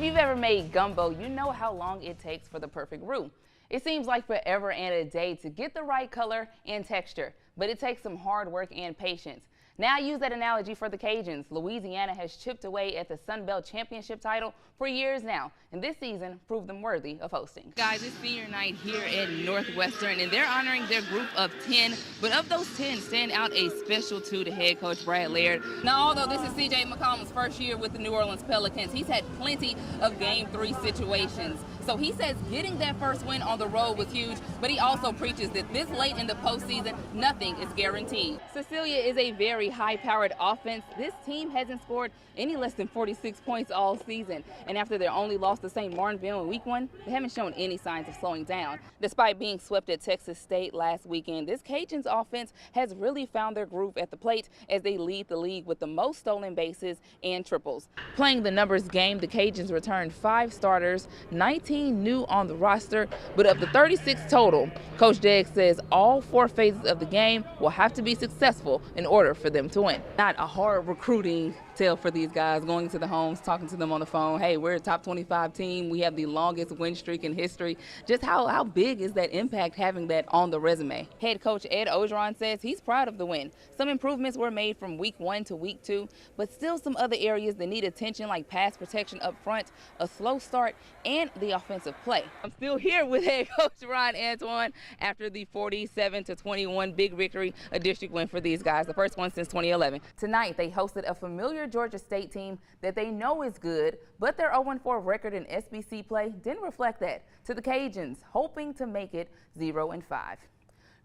If you've ever made gumbo, you know how long it takes for the perfect roux. It seems like forever and a day to get the right color and texture, but it takes some hard work and patience. Now use that analogy for the Cajuns. Louisiana has chipped away at the Sun Belt Championship title for years now, and this season proved them worthy of hosting. Guys, it's senior night here at Northwestern, and they're honoring their group of 10, but of those 10, stand out a special two to head coach Brad Laird. Now, although this is C.J. McCollum's first year with the New Orleans Pelicans, he's had plenty of Game 3 situations. So he says getting that first win on the road was huge, but he also preaches that this late in the postseason, nothing is guaranteed. Cecilia is a very high-powered offense. This team hasn't scored any less than 46 points all season. And after their only loss to St. Martinville in week 1, they haven't shown any signs of slowing down. Despite being swept at Texas State last weekend, this Cajuns offense has really found their groove at the plate as they lead the league with the most stolen bases and triples. Playing the numbers game, the Cajuns returned 5 starters, 19 new on the roster, but of the 36 total, Coach Degg says all 4 phases of the game will have to be successful in order for them to win. Not a hard recruiting tale for these guys, going to the homes, talking to them on the phone. Hey, we're a top 25 team. We have the longest win streak in history. Just how big is that impact having that on the resume? Head coach Ed Ogeron says he's proud of the win. Some improvements were made from week 1 to week 2, but still some other areas that need attention, like pass protection up front, a slow start, and the offensive play. I'm still here with head coach Ron Antoine after the 47-21 big victory, a district win for these guys, the first one since 2011. Tonight, they hosted a familiar Georgia State team that they know is good, but their 0-4 record in SBC play didn't reflect that. To the Cajuns, hoping to make it 0-5.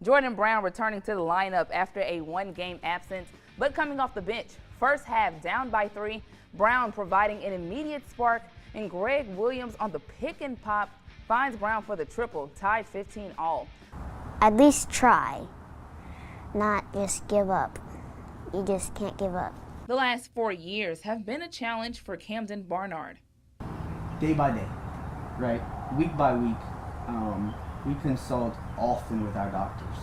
Jordan Brown returning to the lineup after a 1-game absence, but coming off the bench. First half down by 3, Brown providing an immediate spark, and Greg Williams on the pick and pop finds Brown for the triple, tied 15 all. At least try, not just give up. You just can't give up. The last 4 years have been a challenge for Camden Barnard. Day by day, right? Week by week, we consult often with our doctors.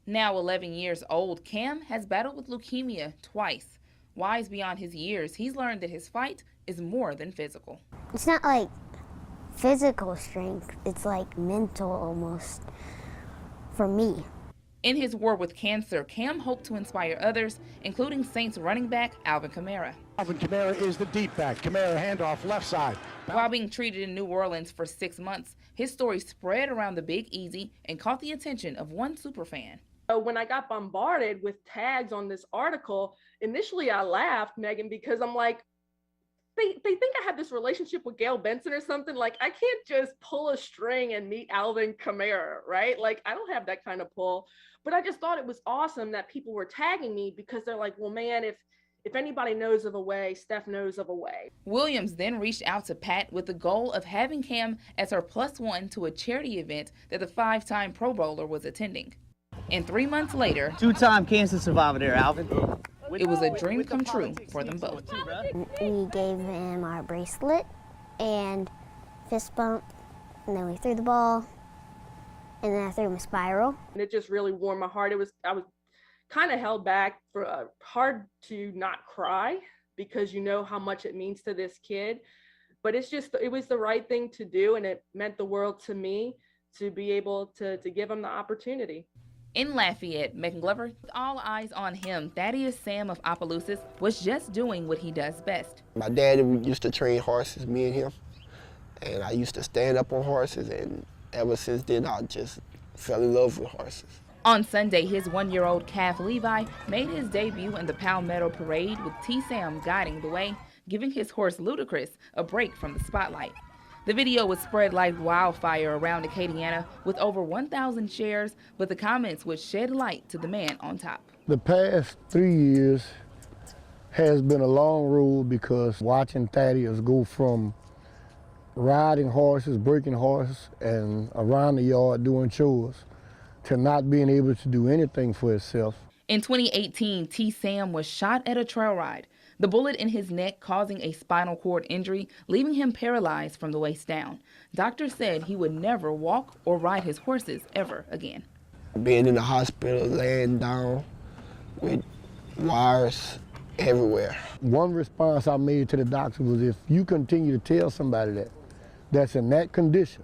Now 11 years old, Cam has battled with leukemia twice. Wise beyond his years, he's learned that his fight is more than physical. It's not like physical strength, it's like mental almost, for me. In his war with cancer, Cam hoped to inspire others, including Saints running back Alvin Kamara. Alvin Kamara is the deep back. Kamara handoff left side. While being treated in New Orleans for 6 months, his story spread around the Big Easy and caught the attention of one superfan. When I got bombarded with tags on this article, initially I laughed, Megan, because I'm like, they think I have this relationship with Gail Benson or something. Like, I can't just pull a string and meet Alvin Kamara, right? Like, I don't have that kind of pull. But I just thought it was awesome that people were tagging me, because they're like, well, man, if anybody knows of a way, Steph knows of a way. Williams then reached out to Pat with the goal of having Cam as her +1 to a charity event that the 5-time Pro Bowler was attending. And 3 months later, 2-time cancer survivor there, Alvin. It was a dream come true for them both. We gave him our bracelet and fist bump, and then we threw the ball, and then I threw him a spiral. And it just really warmed my heart. I was kind of held back, for hard to not cry, because you know how much it means to this kid. But it was the right thing to do, and it meant the world to me to be able to give him the opportunity. In Lafayette, Meagan Glover, with all eyes on him, Thaddeus Sam of Opelousas was just doing what he does best. My dad used to train horses, me and him, and I used to stand up on horses, and ever since then I just fell in love with horses. On Sunday, his 1-year-old calf Levi made his debut in the Palmetto Parade with T. Sam guiding the way, giving his horse Ludacris a break from the spotlight. The video was spread like wildfire around Acadiana with over 1,000 shares, but the comments would shed light to the man on top. The past 3 years has been a long road, because watching Thaddeus go from riding horses, breaking horses, and around the yard doing chores, to not being able to do anything for himself. In 2018, T. Sam was shot at a trail ride. The bullet in his neck causing a spinal cord injury, leaving him paralyzed from the waist down. Doctors said he would never walk or ride his horses ever again. Being in the hospital, laying down with wires everywhere. One response I made to the doctor was, if you continue to tell somebody that's in that condition,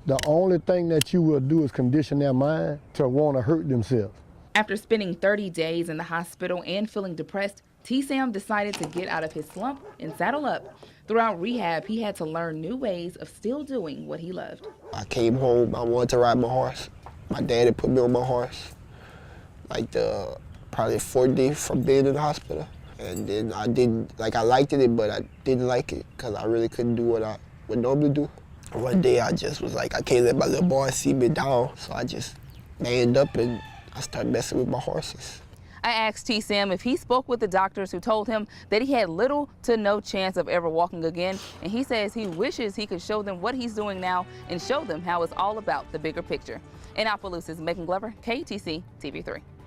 the only thing that you will do is condition their mind to want to hurt themselves. After spending 30 days in the hospital and feeling depressed, T-Sam decided to get out of his slump and saddle up. Throughout rehab, he had to learn new ways of still doing what he loved. I came home, I wanted to ride my horse. My daddy put me on my horse, like probably 4th day from being in the hospital. And then I liked it, but I didn't like it because I really couldn't do what I would normally do. One day I just was like, I can't let my little boy see me down, so I just manned up and I started messing with my horses. I asked T-Sam if he spoke with the doctors who told him that he had little to no chance of ever walking again, and he says he wishes he could show them what he's doing now and show them how it's all about the bigger picture. In Opelousas, Meagan Glover, KTC TV3.